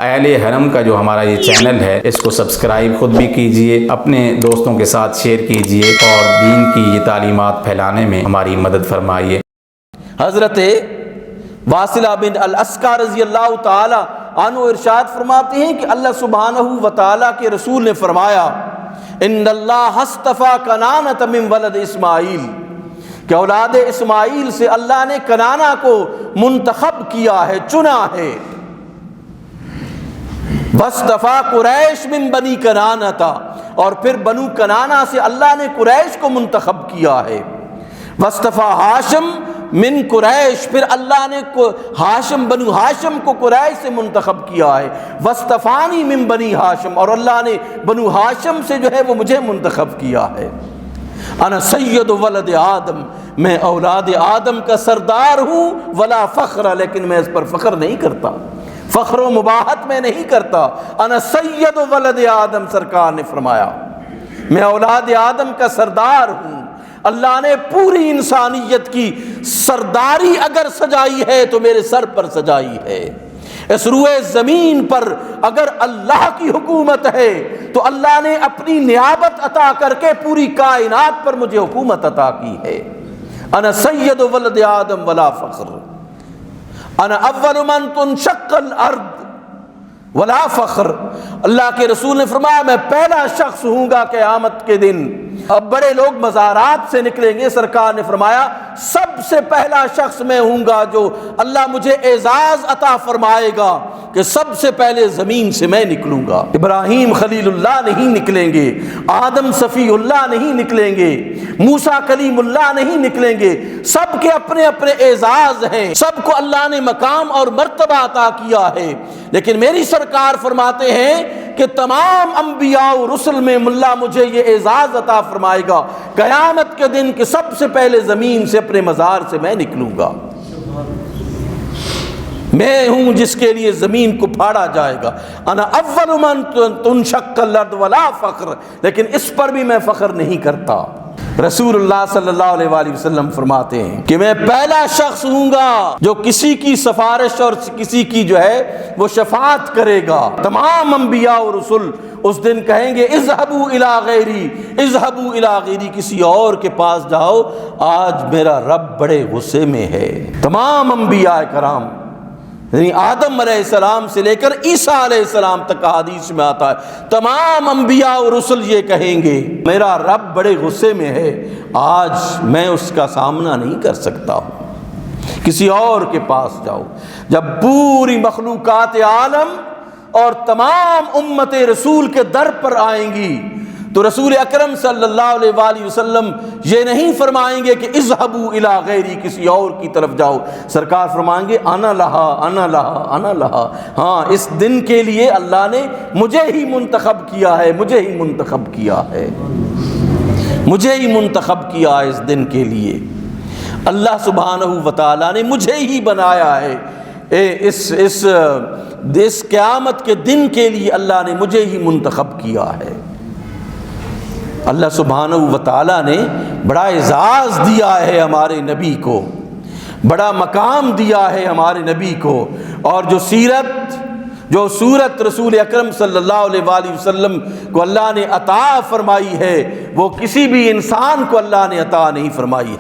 اہل حرم کا جو ہمارا یہ چینل ہے اس کو سبسکرائب خود بھی کیجئے، اپنے دوستوں کے ساتھ شیئر کیجئے اور دین کی یہ تعلیمات پھیلانے میں ہماری مدد فرمائیے۔ حضرت واصلہ بن الاسقع رضی اللہ تعالی عنہ ارشاد فرماتے ہیں کہ اللہ سبحانہ و تعالی کے رسول نے فرمایا ان اللہ اصطفیٰ کنانۃ من ولد اسماعیل، کہ اولاد اسماعیل سے اللہ نے کنانہ کو منتخب کیا ہے، چنا ہے۔ واصطفیٰ قریش من بنی کنانۃ، اور پھر بنو کنانہ سے اللہ نے قریش کو منتخب کیا ہے۔ واصطفیٰ ہاشم من قریش، پھر اللہ نے ہاشم بنو ہاشم کو قریش سے منتخب کیا ہے۔ واصطفانی من بنی ہاشم، اور اللہ نے بنو ہاشم سے جو ہے وہ مجھے منتخب کیا ہے۔ انا سید ولد آدم، میں اولاد آدم کا سردار ہوں، ولا فخر، لیکن میں اس پر فخر نہیں کرتا، فخر و مباحت میں نہیں کرتا۔ انا سید ولد آدم، سرکار نے فرمایا میں اولاد آدم کا سردار ہوں۔ اللہ نے پوری انسانیت کی سرداری اگر سجائی ہے تو میرے سر پر سجائی ہے۔ اس روئے زمین پر اگر اللہ کی حکومت ہے تو اللہ نے اپنی نیابت عطا کر کے پوری کائنات پر مجھے حکومت عطا کی ہے۔ انا سید ولد آدم ولا فخر، انا اول من تنشق الارض ولا فخر۔ اللہ کے رسول نے فرمایا میں پہلا شخص ہوں گا قیامت کے دن۔ اب بڑے لوگ مزارات سے نکلیں گے، سرکار نے فرمایا سب سے پہلا شخص میں ہوں گا جو اللہ مجھے اعزاز عطا فرمائے گا کہ سب سے پہلے زمین سے میں نکلوں گا۔ ابراہیم خلیل اللہ نہیں نکلیں گے، آدم صفی اللہ نہیں نکلیں گے، موسیٰ کلیم اللہ نہیں نکلیں گے۔ سب کے اپنے اپنے اعزاز ہیں، سب کو اللہ نے مقام اور مرتبہ عطا کیا ہے، لیکن میری سرکار فرماتے ہیں کہ تمام انبیاء و رسل میں اللہ مجھے یہ اعزاز عطا فرمائے گا قیامت کے دن کہ سب سے پہلے زمین سے اپنے مزار سے میں نکلوں گا۔ میں ہوں جس کے لیے زمین کو پھاڑا جائے گا۔ انا اول من تنشق الارض ولا فخر، لیکن اس پر بھی میں فخر نہیں کرتا۔ رسول اللہ صلی اللہ علیہ وآلہ وسلم فرماتے ہیں کہ میں پہلا شخص ہوں گا جو کسی کی سفارش اور کسی کی جو ہے وہ شفاعت کرے گا۔ تمام انبیاء اور رسل اس دن کہیں گے اذهبوا الی غیری، اذهبوا الی غیری، کسی اور کے پاس جاؤ، آج میرا رب بڑے غصے میں ہے۔ تمام انبیاء کرام، یعنی آدم علیہ السلام سے لے کر عیسیٰ علیہ السلام تک حدیث میں آتا ہے، تمام انبیاء اور رسل یہ کہیں گے میرا رب بڑے غصے میں ہے، آج میں اس کا سامنا نہیں کر سکتا ہوں، کسی اور کے پاس جاؤ۔ جب پوری مخلوقات عالم اور تمام امت رسول کے در پر آئیں گی تو رسول اکرم صلی اللہ علیہ وآلہ وسلم یہ نہیں فرمائیں گے کہ اذهبوا الی غیری، کسی اور کی طرف جاؤ، سرکار فرمائیں گے انا لہا انا لہا انا لہا، ہاں اس دن کے لیے اللہ نے مجھے ہی منتخب کیا ہے، مجھے ہی منتخب کیا ہے، مجھے ہی منتخب کیا ہے اس دن کے لیے۔ اللہ سبحانہ و تعالیٰ نے مجھے ہی بنایا ہے، اس قیامت کے دن کے لیے اللہ نے مجھے ہی منتخب کیا ہے۔ اللہ سبحانہ و تعالیٰ نے بڑا اعزاز دیا ہے ہمارے نبی کو، بڑا مقام دیا ہے ہمارے نبی کو، اور جو صورت رسول اکرم صلی اللہ علیہ وآلہ وسلم کو اللہ نے عطا فرمائی ہے وہ کسی بھی انسان کو اللہ نے عطا نہیں فرمائی ہے۔